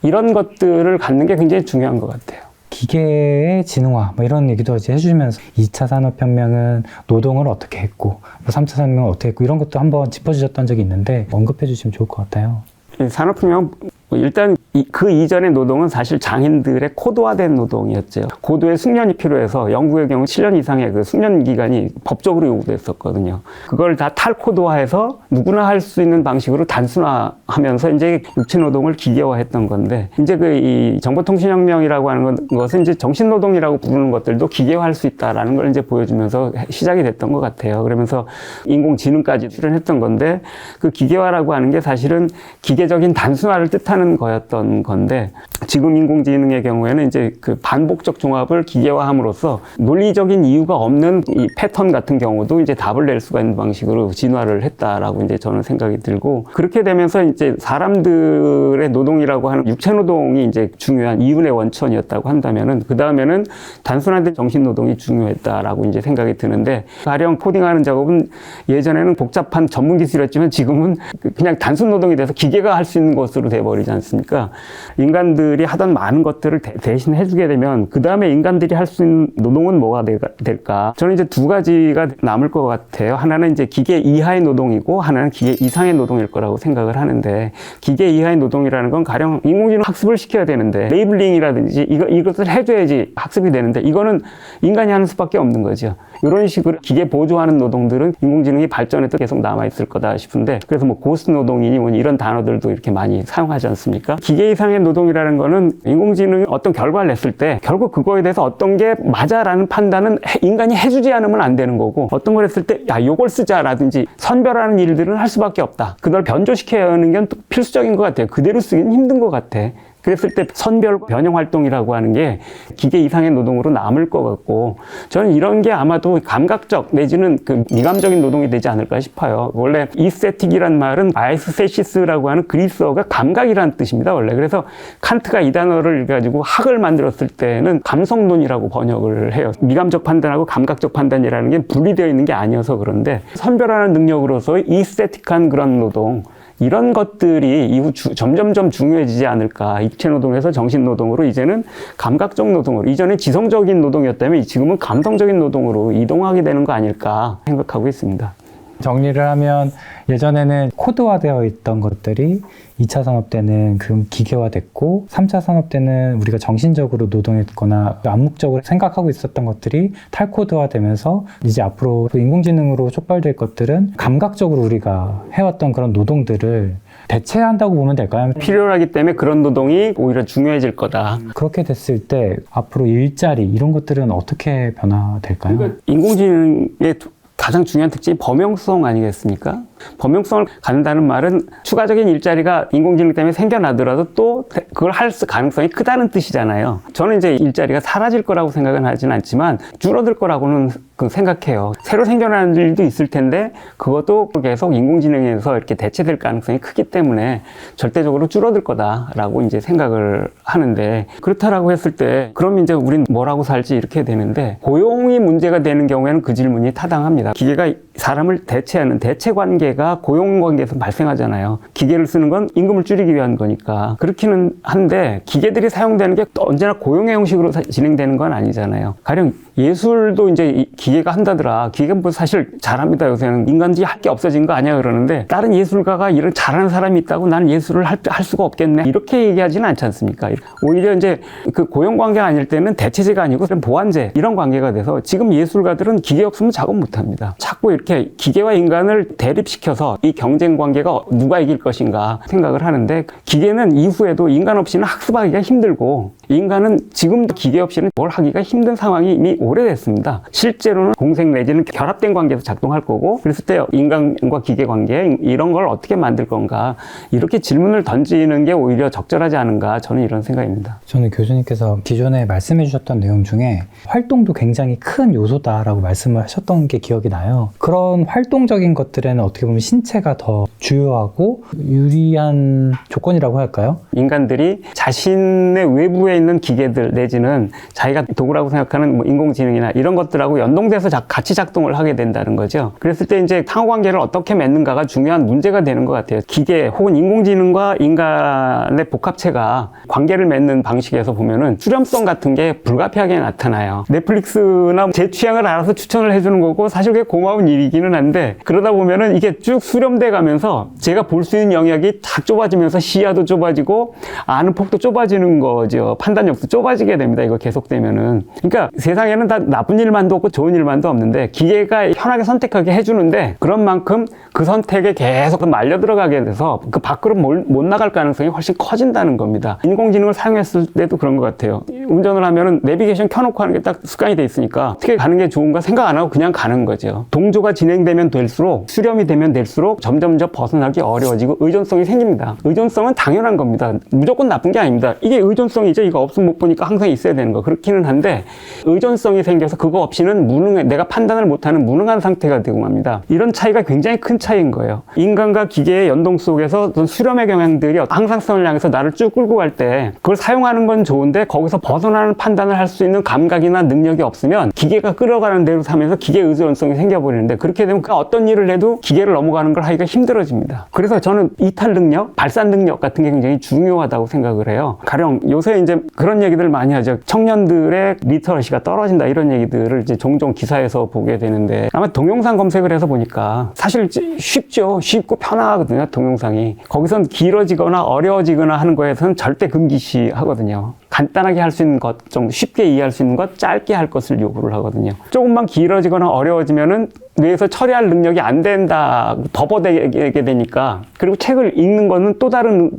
이런 것들을 갖는 게 굉장히 중요한 것 같아요. 기계의 지능화 뭐 이런 얘기도 이제 해주시면서 2차 산업혁명은 노동을 어떻게 했고 3차 산업혁명은 어떻게 했고 이런 것도 한번 짚어주셨던 적이 있는데 언급해 주시면 좋을 것 같아요. 산업혁명 일단 그 이전의 노동은 사실 장인들의 코드화된 노동이었죠. 고도의 숙련이 필요해서 영국의 경우 7년 이상의 그 숙련 기간이 법적으로 요구됐었거든요. 그걸 다 탈코드화해서 누구나 할 수 있는 방식으로 단순화하면서 이제 육체 노동을 기계화했던 건데 이제 이 정보통신혁명이라고 하는 것은 이제 정신노동이라고 부르는 것들도 기계화할 수 있다라는 걸 이제 보여주면서 시작이 됐던 것 같아요. 그러면서 인공지능까지 출현했던 건데 그 기계화라고 하는 게 사실은 기계적인 단순화를 뜻하는 거였던 건데 지금 인공지능의 경우에는 이제 그 반복적 종합을 기계화함으로써 논리적인 이유가 없는 이 패턴 같은 경우도 이제 답을 낼 수가 있는 방식으로 진화를 했다라고 이제 저는 생각이 들고 그렇게 되면서 이제 사람들의 노동이라고 하는 육체 노동이 이제 중요한 이윤의 원천이었다고 한다면은 그 다음에는 단순화된 정신 노동이 중요했다라고 이제 생각이 드는데 가령 코딩하는 작업은 예전에는 복잡한 전문 기술이었지만 지금은 그냥 단순 노동이 돼서 기계가 할 수 있는 것으로 돼버리지 않습니까? 인간들이 하던 많은 것들을 대신 해주게 되면 그 다음에 인간들이 할 수 있는 노동은 뭐가 될까? 저는 이제 두 가지가 남을 것 같아요. 하나는 이제 기계 이하의 노동이고 하나는 기계 이상의 노동일 거라고 생각을 하는데 기계 이하의 노동이라는 건 가령 인공지능 학습을 시켜야 되는데 레이블링이라든지 이것을 해줘야지 학습이 되는데 이거는 인간이 하는 수밖에 없는 거죠. 이런 식으로 기계 보조하는 노동들은 인공지능이 발전해도 계속 남아있을 거다 싶은데 그래서 뭐 고스 노동이니 뭐 이런 단어들도 이렇게 많이 사용하지 않습니까? 기계 이상의 노동이라는 거는 인공지능이 어떤 결과를 냈을 때 결국 그거에 대해서 어떤 게 맞아라는 판단은 인간이 해주지 않으면 안 되는 거고 어떤 걸 했을 때 야 요걸 쓰자라든지 선별하는 일들은 할 수밖에 없다. 그걸 변조시켜야 하는 게 필수적인 것 같아요. 그대로 쓰기는 힘든 것 같아. 그랬을 때 선별 변형 활동이라고 하는 게 기계 이상의 노동으로 남을 것 같고 저는 이런 게 아마도 감각적 내지는 그 미감적인 노동이 되지 않을까 싶어요. 원래 이스테틱이란 말은 아이스세시스라고 하는 그리스어가 감각이라는 뜻입니다. 원래 그래서 칸트가 이 단어를 가지고 학을 만들었을 때는 감성론이라고 번역을 해요. 미감적 판단하고 감각적 판단이라는 게 분리되어 있는 게 아니어서 그런데 선별하는 능력으로서의 이스테틱한 그런 노동 이런 것들이 이후 점점점 중요해지지 않을까. 입체 노동에서 정신 노동으로 이제는 감각적 노동으로 이전에 지성적인 노동이었다면 지금은 감성적인 노동으로 이동하게 되는 거 아닐까 생각하고 있습니다. 정리를 하면 예전에는 코드화되어 있던 것들이 2차 산업 때는 그 기계화됐고 3차 산업 때는 우리가 정신적으로 노동했거나 암묵적으로 생각하고 있었던 것들이 탈코드화되면서 이제 앞으로 인공지능으로 촉발될 것들은 감각적으로 우리가 해왔던 그런 노동들을 대체한다고 보면 될까요? 필요하기 때문에 그런 노동이 오히려 중요해질 거다. 그렇게 됐을 때 앞으로 일자리 이런 것들은 어떻게 변화될까요? 그러니까 인공지능의 가장 중요한 특징이 범용성 아니겠습니까? 범용성을 갖는다는 말은 추가적인 일자리가 인공지능 때문에 생겨나더라도 또 그걸 할 가능성이 크다는 뜻이잖아요. 저는 이제 일자리가 사라질 거라고 생각은 하진 않지만 줄어들 거라고는 생각해요. 새로 생겨나는 일도 있을 텐데 그것도 계속 인공지능에서 이렇게 대체될 가능성이 크기 때문에 절대적으로 줄어들 거다라고 이제 생각을 하는데, 그렇다라고 했을 때 그럼 이제 우린 뭐라고 살지 이렇게 되는데, 고용이 문제가 되는 경우에는 그 질문이 타당합니다. 기계가 사람을 대체하는 대체 관계가 고용 관계에서 발생하잖아요. 기계를 쓰는 건 임금을 줄이기 위한 거니까. 그렇기는 한데 기계들이 사용되는 게 언제나 고용의 형식으로 진행되는 건 아니잖아요. 가령 예술도 이제 기계가 한다더라. 기계가 뭐 사실 잘합니다. 요새는 인간들이 할 게 없어진 거 아니야 그러는데, 다른 예술가가 이런 잘하는 사람이 있다고 나는 예술을 할 수가 없겠네 이렇게 얘기하지는 않지 않습니까? 오히려 이제 그 고용 관계가 아닐 때는 대체제가 아니고 보완제 이런 관계가 돼서 지금 예술가들은 기계 없으면 작업 못 합니다. 자꾸 이렇게 기계와 인간을 대립시켜서 이 경쟁 관계가 누가 이길 것인가 생각을 하는데, 기계는 이후에도 인간 없이는 학습하기가 힘들고 인간은 지금도 기계 없이는 뭘 하기가 힘든 상황이 이미 오래됐습니다. 실제로는 공생 내지는 결합된 관계에서 작동할 거고, 그랬을 때 인간과 기계 관계 이런 걸 어떻게 만들 건가, 이렇게 질문을 던지는 게 오히려 적절하지 않은가, 저는 이런 생각입니다. 저는 교수님께서 기존에 말씀해 주셨던 내용 중에 활동도 굉장히 큰 요소다라고 말씀을 하셨던 게 기억이 나요. 그런 활동적인 것들에는 어떻게 보면 신체가 더 주요하고 유리한 조건이라고 할까요? 인간들이 자신의 외부에 있는 기계들 내지는 자기가 도구라고 생각하는 뭐 인공지능이나 이런 것들하고 연동돼서 같이 작동을 하게 된다는 거죠. 그랬을 때 이제 상호관계를 어떻게 맺는가가 중요한 문제가 되는 것 같아요. 기계 혹은 인공지능과 인간의 복합체가 관계를 맺는 방식에서 보면은 수렴성 같은 게 불가피하게 나타나요. 넷플릭스나 제 취향을 알아서 추천을 해주는 거고 사실 그게 고마운 일이기는 한데, 그러다 보면은 이게 쭉 수렴돼 가면서 제가 볼 수 있는 영역이 딱 좁아지면서 시야도 좁아지고 아는 폭도 좁아지는 거죠. 판단력도 좁아지게 됩니다. 이거 계속되면은. 그러니까 세상에는 다 나쁜 일만도 없고 좋은 일만도 없는데, 기계가 편하게 선택하게 해주는데 그런 만큼 그 선택에 계속 말려 들어가게 돼서 그 밖으로 못 나갈 가능성이 훨씬 커진다는 겁니다. 인공지능을 사용했을 때도 그런 것 같아요. 운전을 하면은 내비게이션 켜놓고 하는 게 딱 습관이 돼 있으니까 어떻게 가는 게 좋은가 생각 안 하고 그냥 가는 거죠. 동조가 진행되면 될수록, 수렴이 되면 될수록 점점 벗어나기 어려워지고 의존성이 생깁니다. 의존성은 당연한 겁니다. 무조건 나쁜 게 아닙니다. 이게 의존성이죠. 이거 없으면 못 보니까 항상 있어야 되는 거. 그렇기는 한데 의존성이 생겨서 그거 없이는 내가 판단을 못하는 무능한 상태가 되고 맙니다. 이런 차이가 굉장히 큰 차이인 거예요. 인간과 기계의 연동 속에서 수렴의 경향들이 항상성을 향해서 나를 쭉 끌고 갈 때 그걸 사용하는 건 좋은데 거기서 벗어나는 판단을 할 수 있는 감각이나 능력이 없으면 기계가 끌어가는 대로 사면서 기계 의존성이 생겨버리는데, 그렇게 되면 어떤 일을 해도 기계를 넘어가는 걸 하기가 힘들어집니다. 그래서 저는 이탈 능력, 발산 능력 같은 게 굉장히 중요하다고 생각을 해요. 가령 요새 이제 그런 얘기들 많이 하죠. 청년들의 리터러시가 떨어진다 이런 얘기들을 이제 종종 기사에서 보게 되는데, 아마 동영상 검색을 해서 보니까 사실 쉽죠. 쉽고 편하거든요. 동영상이. 거기선 길어지거나 어려워지거나 하는 거에서는 절대 금기시 하거든요. 간단하게 할 수 있는 것, 좀 쉽게 이해할 수 있는 것, 짧게 할 것을 요구를 하거든요. 조금만 길어지거나 어려워지면은 뇌에서 처리할 능력이 안 된다, 버버되게 되니까. 그리고 책을 읽는 거는 또 다른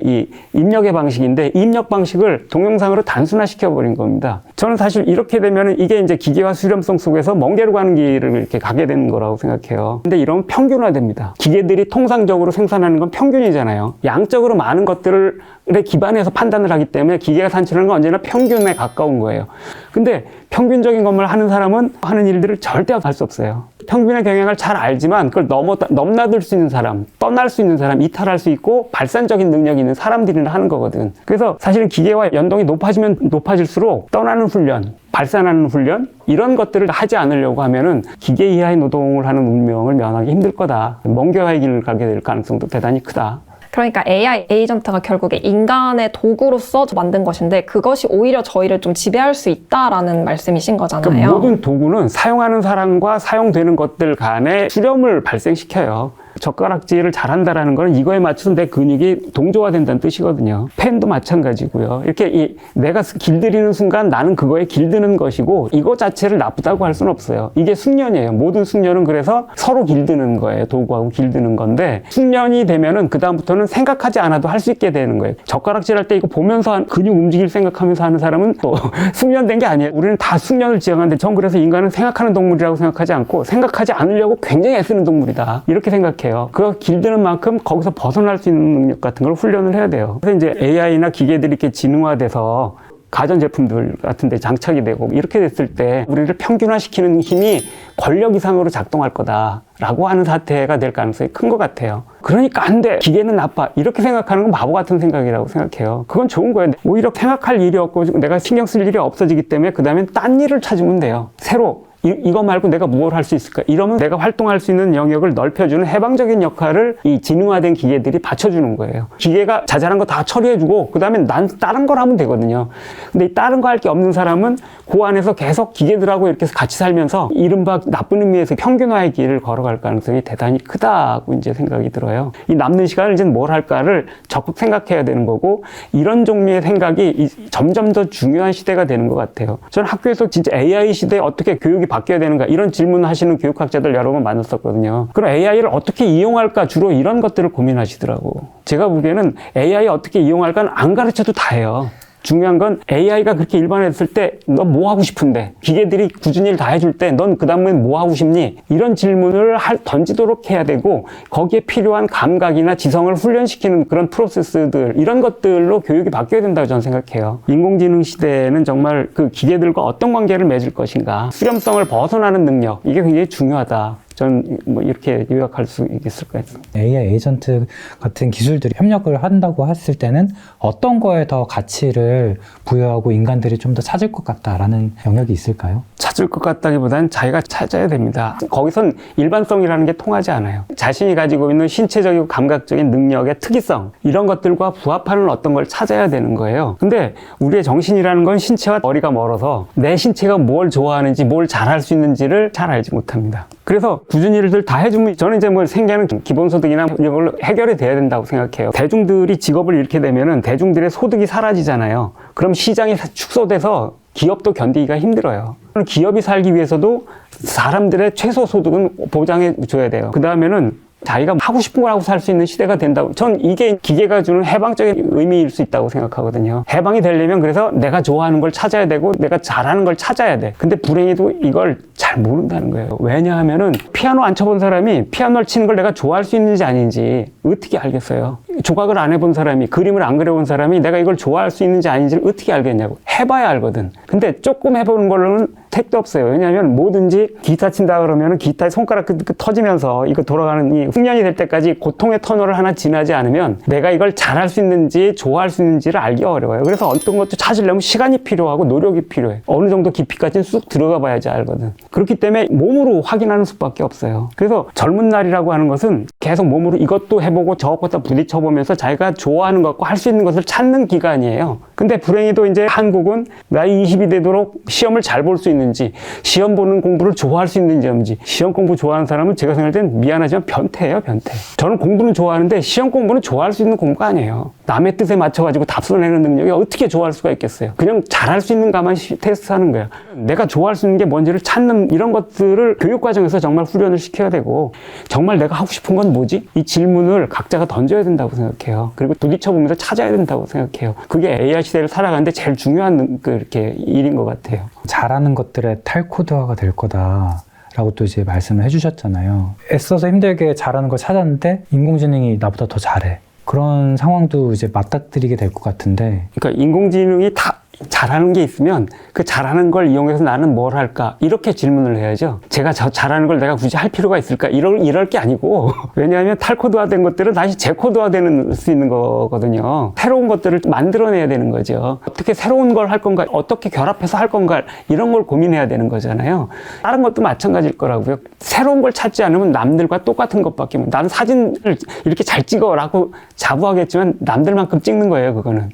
이 입력의 방식인데, 이 입력 방식을 동영상으로 단순화시켜 버린 겁니다. 저는 사실 이렇게 되면은 이게 이제 기계화 수렴성 속에서 먼 길로 가는 길을 이렇게 가게 되는 거라고 생각해요. 근데 이러면 평균화됩니다. 기계들이 통상적으로 생산하는 건 평균이잖아요. 양적으로 많은 것들을 기반해서 판단을 하기 때문에 기계가 산출하는 건 언제나 평균에 가까운 거예요. 근데 평균적인 것만 하는 사람은 하는 일들을 절대 할 수 없어요. 평균의 경향을 잘 알지만 그걸 넘나들 수 있는 사람, 떠날 수 있는 사람, 이탈할 수 있고 발산적인 능력이 있는 사람들이 하는 거거든. 그래서 사실은 기계와 연동이 높아지면 높아질수록 떠나는 훈련, 발산하는 훈련, 이런 것들을 하지 않으려고 하면은 기계 이하의 노동을 하는 운명을 면하기 힘들 거다. 먼 길 길을 가게 될 가능성도 대단히 크다. 그러니까 AI 에이전트가 결국에 인간의 도구로서 만든 것인데 그것이 오히려 저희를 좀 지배할 수 있다라는 말씀이신 거잖아요. 그러니까 모든 도구는 사용하는 사람과 사용되는 것들 간에 수렴을 발생시켜요. 젓가락질을 잘한다라는 건 이거에 맞춰서 내 근육이 동조화된다는 뜻이거든요. 펜도 마찬가지고요. 이렇게 내가 길들이는 순간 나는 그거에 길드는 것이고 이거 자체를 나쁘다고 할 수는 없어요. 이게 숙련이에요. 모든 숙련은 그래서 서로 길드는 거예요. 도구하고 길드는 건데 숙련이 되면은 그다음부터는 생각하지 않아도 할 수 있게 되는 거예요. 젓가락질 할 때 이거 보면서 근육 움직일 생각하면서 하는 사람은 또 숙련된 게 아니에요. 우리는 다 숙련을 지향하는데 전 그래서 인간은 생각하는 동물이라고 생각하지 않고 생각하지 않으려고 굉장히 애쓰는 동물이다. 이렇게 생각해요. 그거 길드는 만큼 거기서 벗어날 수 있는 능력 같은 걸 훈련을 해야 돼요. 그래서 이제 AI나 기계들이 이렇게 지능화돼서 가전제품들 같은 데 장착이 되고 이렇게 됐을 때 우리를 평균화시키는 힘이 권력 이상으로 작동할 거다라고 하는 사태가 될 가능성이 큰 것 같아요. 그러니까 안 돼. 기계는 나빠. 이렇게 생각하는 건 바보 같은 생각이라고 생각해요. 그건 좋은 거예요. 오히려 생각할 일이 없고 내가 신경 쓸 일이 없어지기 때문에 그 다음엔 딴 일을 찾으면 돼요. 새로. 이거 말고 내가 뭘 할 수 있을까? 이러면 내가 활동할 수 있는 영역을 넓혀주는 해방적인 역할을 이 지능화된 기계들이 받쳐주는 거예요. 기계가 자잘한 거 다 처리해주고 그 다음에 난 다른 걸 하면 되거든요. 근데 이 다른 거 할 게 없는 사람은 그 안에서 계속 기계들하고 이렇게 같이 살면서 이른바 나쁜 의미에서 평균화의 길을 걸어갈 가능성이 대단히 크다고 이제 생각이 들어요. 이 남는 시간을 이제 뭘 할까를 적극 생각해야 되는 거고 이런 종류의 생각이 점점 더 중요한 시대가 되는 것 같아요. 저는 학교에서 진짜 AI 시대에 어떻게 교육이 바뀌어야 되는가 이런 질문을 하시는 교육학자들 여러 번 만났었거든요. 그럼 AI를 어떻게 이용할까 주로 이런 것들을 고민하시더라고. 제가 보기에는 AI 어떻게 이용할까는 안 가르쳐도 다 해요. 중요한 건 AI가 그렇게 일반화됐을 때 너 뭐 하고 싶은데 기계들이 굳은 일 다 해줄 때 넌 그 다음엔 뭐 하고 싶니? 이런 질문을 던지도록 해야 되고 거기에 필요한 감각이나 지성을 훈련시키는 그런 프로세스들 이런 것들로 교육이 바뀌어야 된다고 저는 생각해요. 인공지능 시대에는 정말 그 기계들과 어떤 관계를 맺을 것인가 수렴성을 벗어나는 능력 이게 굉장히 중요하다. 저는 뭐 이렇게 요약할 수 있을 것 같습니다. AI 에이전트 같은 기술들이 협력을 한다고 했을 때는 어떤 거에 더 가치를 부여하고 인간들이 좀 더 찾을 것 같다라는 영역이 있을까요? 찾을 것 같다기보다는 자기가 찾아야 됩니다. 거기선 일반성이라는 게 통하지 않아요. 자신이 가지고 있는 신체적이고 감각적인 능력의 특이성 이런 것들과 부합하는 어떤 걸 찾아야 되는 거예요. 근데 우리의 정신이라는 건 신체와 머리가 멀어서 내 신체가 뭘 좋아하는지 뭘 잘할 수 있는지를 잘 알지 못합니다. 그래서 굳은 일들 다 해주면 저는 이제 뭐 생계는 기본소득이나 이걸로 해결이 돼야 된다고 생각해요. 대중들이 직업을 잃게 되면은 대중들의 소득이 사라지잖아요. 그럼 시장이 축소돼서 기업도 견디기가 힘들어요. 기업이 살기 위해서도 사람들의 최소 소득은 보장해 줘야 돼요. 그 다음에는 자기가 하고 싶은 걸 하고 살 수 있는 시대가 된다고. 전 이게 기계가 주는 해방적인 의미일 수 있다고 생각하거든요. 해방이 되려면 그래서 내가 좋아하는 걸 찾아야 되고 내가 잘하는 걸 찾아야 돼. 근데 불행히도 이걸 잘 모른다는 거예요. 왜냐하면은 피아노 안 쳐본 사람이 피아노를 치는 걸 내가 좋아할 수 있는지 아닌지 어떻게 알겠어요? 조각을 안 해본 사람이 그림을 안 그려본 사람이 내가 이걸 좋아할 수 있는지 아닌지를 어떻게 알겠냐고. 해봐야 알거든. 근데 조금 해보는 걸로는 택도 없어요. 왜냐하면 뭐든지 기타 친다 그러면 기타의 손가락 끝 터지면서 이거 돌아가는 이 숙련이 될 때까지 고통의 터널을 하나 지나지 않으면 내가 이걸 잘할 수 있는지 좋아할 수 있는지를 알기 어려워요. 그래서 어떤 것도 찾으려면 시간이 필요하고 노력이 필요해. 어느 정도 깊이까지는 쑥 들어가 봐야지 알거든. 그렇기 때문에 몸으로 확인하는 수밖에 없어요. 그래서 젊은 날이라고 하는 것은 계속 몸으로 이것도 해보고 저것도 부딪혀보면서 자기가 좋아하는 것과 할 수 있는 것을 찾는 기간이에요. 근데 불행히도 이제 한국은 나이 20이 되도록 시험을 잘 볼 수 있는지 시험 보는 공부를 좋아할 수 있는지 시험 공부 좋아하는 사람은 제가 생각할 땐 미안하지만 변태예요, 변태. 저는 공부는 좋아하는데 시험 공부는 좋아할 수 있는 공부가 아니에요. 남의 뜻에 맞춰가지고 답 써내는 능력이 어떻게 좋아할 수가 있겠어요. 그냥 잘할 수 있는 것만 테스트하는 거야. 내가 좋아할 수 있는 게 뭔지를 찾는 이런 것들을 교육과정에서 정말 훈련을 시켜야 되고 정말 내가 하고 싶은 건 뭐지? 이 질문을 각자가 던져야 된다고 생각해요. 그리고 부딪혀보면서 찾아야 된다고 생각해요. 그게 AI 시대를 살아가는데 제일 중요한 이렇게 일인 것 같아요. 잘하는 것들의 탈코드화가 될 거다. 라고 또 이제 말씀을 해주셨잖아요. 애써서 힘들게 잘하는 걸 찾았는데 인공지능이 나보다 더 잘해. 그런 상황도 이제 맞닥뜨리게 될 것 같은데. 그러니까 인공지능이 다 잘하는 게 있으면 그 잘하는 걸 이용해서 나는 뭘 할까? 이렇게 질문을 해야죠. 제가 잘하는 걸 내가 굳이 할 필요가 있을까? 이럴 게 아니고 왜냐하면 탈코드화된 것들은 다시 재코드화되는 수 있는 거거든요. 새로운 것들을 만들어내야 되는 거죠. 어떻게 새로운 걸 할 건가? 어떻게 결합해서 할 건가? 이런 걸 고민해야 되는 거잖아요. 다른 것도 마찬가지일 거라고요. 새로운 걸 찾지 않으면 남들과 똑같은 것밖에 나는 사진을 이렇게 잘 찍어라고 자부하겠지만 남들만큼 찍는 거예요. 그거는.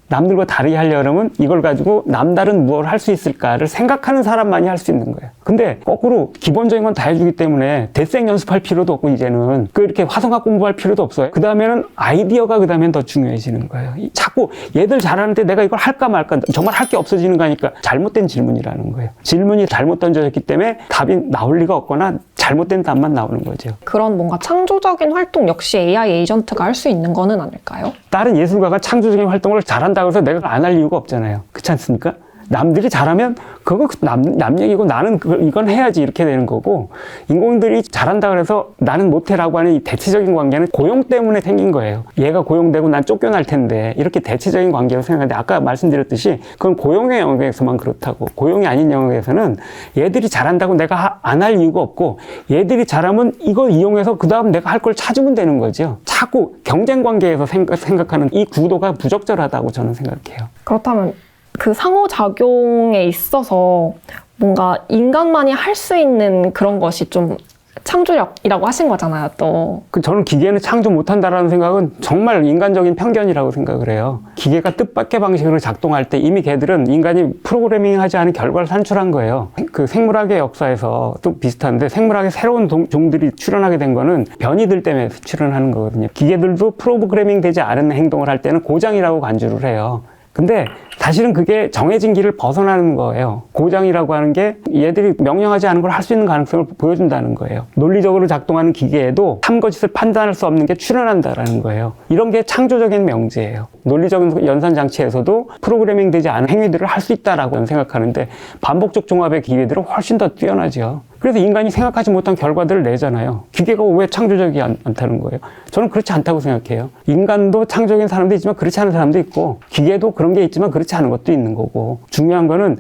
남들과 다르게 하려면 이걸 가지고 남다른 무엇을 할 수 있을까를 생각하는 사람만이 할 수 있는 거예요. 근데 거꾸로 기본적인 건 다 해주기 때문에 대생 연습할 필요도 없고 이제는 이렇게 화성학 공부할 필요도 없어요. 그 다음에는 아이디어가 그 다음엔 더 중요해지는 거예요. 자꾸 얘들 잘하는데 내가 이걸 할까 말까 정말 할 게 없어지는 거니까 잘못된 질문이라는 거예요. 질문이 잘못 던져졌기 때문에 답이 나올 리가 없거나 잘못된 답만 나오는 거죠. 그런 뭔가 창조적인 활동 역시 AI 에이전트가 할 수 있는 거는 아닐까요? 다른 예술가가 창조적인 활동을 잘한다고 해서 내가 안 할 이유가 없잖아요. 그렇지 않습니까? 남들이 잘하면 그거 남 얘기고 나는 이건 해야지 이렇게 되는 거고, 인공들이 잘한다 그래서 나는 못해라고 하는 이 대체적인 관계는 고용 때문에 생긴 거예요. 얘가 고용되고 난 쫓겨날 텐데 이렇게 대체적인 관계로 생각하는데, 아까 말씀드렸듯이 그건 고용의 영역에서만 그렇다고, 고용이 아닌 영역에서는 얘들이 잘한다고 내가 안 할 이유가 없고, 얘들이 잘하면 이거 이용해서 그 다음 내가 할 걸 찾으면 되는 거죠. 자꾸 경쟁 관계에서 생각하는 이 구도가 부적절하다고 저는 생각해요. 그렇다면 그 상호작용에 있어서 뭔가 인간만이 할 수 있는 그런 것이 좀 창조력이라고 하신 거잖아요, 또. 저는 기계는 창조 못한다라는 생각은 정말 인간적인 편견이라고 생각을 해요. 기계가 뜻밖의 방식으로 작동할 때 이미 걔들은 인간이 프로그래밍하지 않은 결과를 산출한 거예요. 그 생물학의 역사에서 또 비슷한데, 생물학의 새로운 종들이 출현하게 된 거는 변이들 때문에 출현하는 거거든요. 기계들도 프로그래밍 되지 않은 행동을 할 때는 고장이라고 간주를 해요. 근데 사실은 그게 정해진 길을 벗어나는 거예요. 고장이라고 하는 게 얘들이 명령하지 않은 걸 할 수 있는 가능성을 보여준다는 거예요. 논리적으로 작동하는 기계에도 참거짓을 판단할 수 없는 게 출현한다라는 거예요. 이런 게 창조적인 명제예요. 논리적인 연산 장치에서도 프로그래밍 되지 않은 행위들을 할 수 있다라고 생각하는데, 반복적 종합의 기계들은 훨씬 더 뛰어나죠. 그래서 인간이 생각하지 못한 결과들을 내잖아요. 기계가 왜 창조적이 않다는 거예요? 저는 그렇지 않다고 생각해요. 인간도 창조적인 사람도 있지만 그렇지 않은 사람도 있고, 기계도 그런 게 있지만 그렇지 않은 것도 있는 거고, 중요한 거는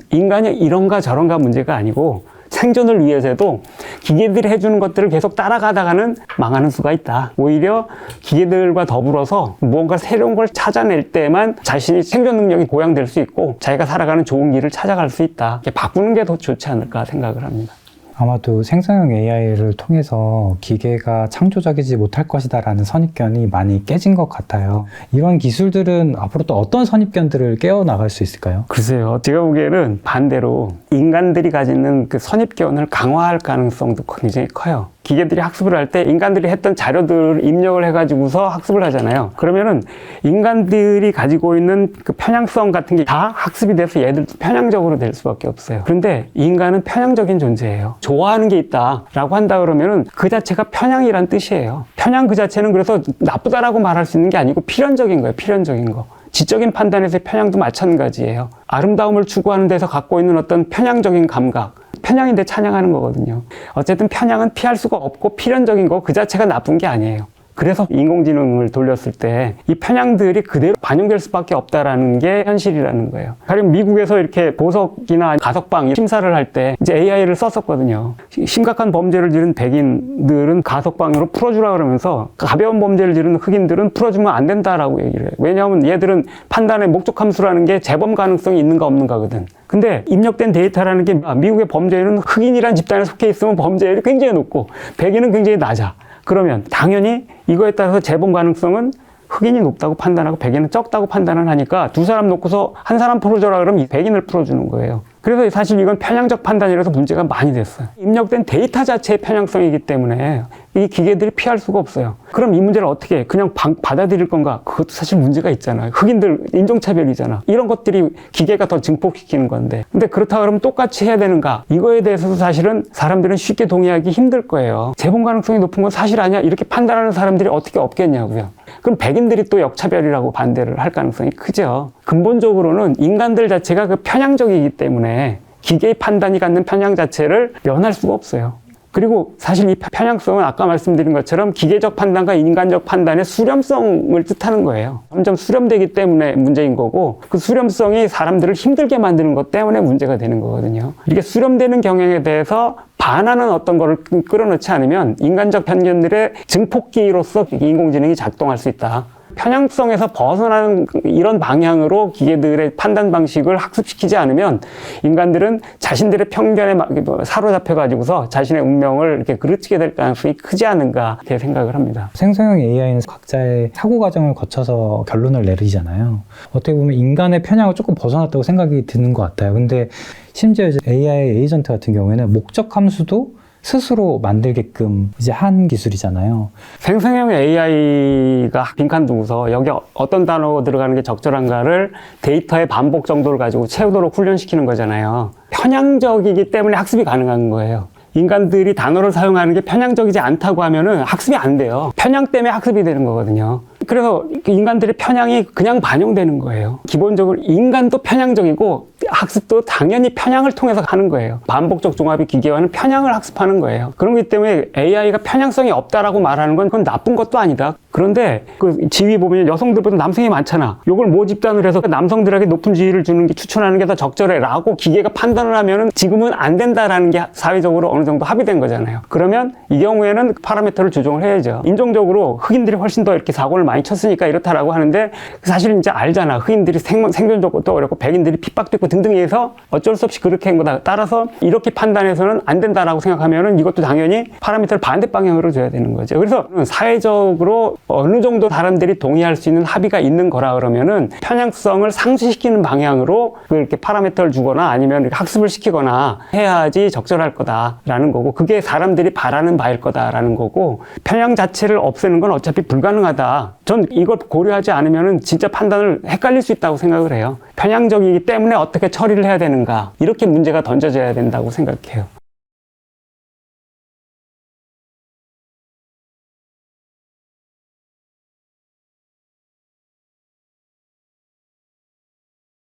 인간이 이런가 저런가 문제가 아니고, 생존을 위해서도 기계들이 해주는 것들을 계속 따라가다가는 망하는 수가 있다. 오히려 기계들과 더불어서 무언가 새로운 걸 찾아낼 때만 자신이 생존 능력이 보양될 수 있고, 자기가 살아가는 좋은 길을 찾아갈 수 있다. 이렇게 바꾸는 게 더 좋지 않을까 생각을 합니다. 아마도 생성형 AI를 통해서 기계가 창조적이지 못할 것이다 라는 선입견이 많이 깨진 것 같아요. 이런 기술들은 앞으로 또 어떤 선입견들을 깨어나갈 수 있을까요? 글쎄요. 제가 보기에는 반대로 인간들이 가지는 그 선입견을 강화할 가능성도 굉장히 커요. 기계들이 학습을 할 때 인간들이 했던 자료들을 입력을 해가지고서 학습을 하잖아요. 그러면은 인간들이 가지고 있는 그 편향성 같은 게 다 학습이 돼서 얘들도 편향적으로 될 수밖에 없어요. 그런데 인간은 편향적인 존재예요. 좋아하는 게 있다라고 한다 그러면은 그 자체가 편향이란 뜻이에요. 편향 그 자체는 그래서 나쁘다라고 말할 수 있는 게 아니고 필연적인 거예요. 필연적인 거. 지적인 판단에서의 편향도 마찬가지예요. 아름다움을 추구하는 데서 갖고 있는 어떤 편향적인 감각, 편향인데 찬양하는 거거든요. 어쨌든 편향은 피할 수가 없고 필연적인 거 그 자체가 나쁜 게 아니에요. 그래서 인공지능을 돌렸을 때 이 편향들이 그대로 반영될 수밖에 없다라는 게 현실이라는 거예요. 가령 미국에서 이렇게 보석이나 가석방 심사를 할 때 이제 AI를 썼었거든요. 심각한 범죄를 지른 백인들은 가석방으로 풀어주라 그러면서 가벼운 범죄를 지른 흑인들은 풀어주면 안 된다라고 얘기를 해요. 왜냐하면 얘들은 판단의 목적 함수라는 게 재범 가능성이 있는가 없는가거든. 근데 입력된 데이터라는 게 미국의 범죄율은 흑인이란 집단에 속해 있으면 범죄율이 굉장히 높고 백인은 굉장히 낮아. 그러면 당연히 이거에 따라서 재범 가능성은 흑인이 높다고 판단하고 백인은 적다고 판단을 하니까 두 사람 놓고서 한 사람 풀어줘라 그러면 백인을 풀어주는 거예요. 그래서 사실 이건 편향적 판단이라서 문제가 많이 됐어요. 입력된 데이터 자체의 편향성이기 때문에 이 기계들이 피할 수가 없어요. 그럼 이 문제를 어떻게 해? 그냥 받아들일 건가? 그것도 사실 문제가 있잖아요. 흑인들 인종차별이잖아. 이런 것들이 기계가 더 증폭시키는 건데. 근데 그렇다 그러면 똑같이 해야 되는가? 이거에 대해서도 사실은 사람들은 쉽게 동의하기 힘들 거예요. 재범 가능성이 높은 건 사실 아니야? 이렇게 판단하는 사람들이 어떻게 없겠냐고요. 그럼 백인들이 또 역차별이라고 반대를 할 가능성이 크죠. 근본적으로는 인간들 자체가 그 편향적이기 때문에 기계의 판단이 갖는 편향 자체를 면할 수가 없어요. 그리고 사실 이 편향성은 아까 말씀드린 것처럼 기계적 판단과 인간적 판단의 수렴성을 뜻하는 거예요. 점점 수렴되기 때문에 문제인 거고 그 수렴성이 사람들을 힘들게 만드는 것 때문에 문제가 되는 거거든요. 이렇게 수렴되는 경향에 대해서 반하는 어떤 거를 끌어넣지 않으면 인간적 편견들의 증폭기로서 인공지능이 작동할 수 있다. 편향성에서 벗어나는 이런 방향으로 기계들의 판단 방식을 학습시키지 않으면 인간들은 자신들의 편견에 사로잡혀가지고서 자신의 운명을 이렇게 그르치게 될 가능성이 크지 않은가 이렇게 생각을 합니다. 생성형 AI는 각자의 사고 과정을 거쳐서 결론을 내리잖아요. 어떻게 보면 인간의 편향을 조금 벗어났다고 생각이 드는 것 같아요. 근데 심지어 이제 AI 에이전트 같은 경우에는 목적 함수도 스스로 만들게끔 이제 한 기술이잖아요. 생성형 AI가 빈칸 두고서 여기 어떤 단어가 들어가는 게 적절한가를 데이터의 반복 정도를 가지고 채우도록 훈련시키는 거잖아요. 편향적이기 때문에 학습이 가능한 거예요. 인간들이 단어를 사용하는 게 편향적이지 않다고 하면은 학습이 안 돼요. 편향 때문에 학습이 되는 거거든요. 그래서 인간들의 편향이 그냥 반영되는 거예요. 기본적으로 인간도 편향적이고 학습도 당연히 편향을 통해서 하는 거예요. 반복적 종합의 기계화는 편향을 학습하는 거예요. 그런 거기 때문에 AI가 편향성이 없다라고 말하는 건 그건 나쁜 것도 아니다. 그런데 그 지위 보면 여성들보다 남성이 많잖아. 요걸 모집단을 해서 남성들에게 높은 지위를 주는 게 추천하는 게 더 적절해라고 기계가 판단을 하면은 지금은 안 된다라는 게 사회적으로 어느 정도 합의된 거잖아요. 그러면 이 경우에는 파라미터를 조정을 해야죠. 인종적으로 흑인들이 훨씬 더 이렇게 사고를 많이 쳤으니까 이렇다라고 하는데 사실은 이제 알잖아. 흑인들이 생존적도 어렵고 백인들이 핍박도 있고 등등에 해서 어쩔 수 없이 그렇게 한 거다. 따라서 이렇게 판단해서는 안 된다라고 생각하면은 이것도 당연히 파라미터를 반대 방향으로 줘야 되는 거죠. 그래서 사회적으로 어느 정도 사람들이 동의할 수 있는 합의가 있는 거라 그러면은 편향성을 상쇄시키는 방향으로 이렇게 파라미터를 주거나 아니면 이렇게 학습을 시키거나 해야지 적절할 거다라는 거고 그게 사람들이 바라는 바일 거다라는 거고 편향 자체를 없애는 건 어차피 불가능하다. 전 이걸 고려하지 않으면은 진짜 판단을 헷갈릴 수 있다고 생각을 해요. 편향적이기 때문에 어떻게 처리를 해야 되는가 이렇게 문제가 던져져야 된다고 생각해요.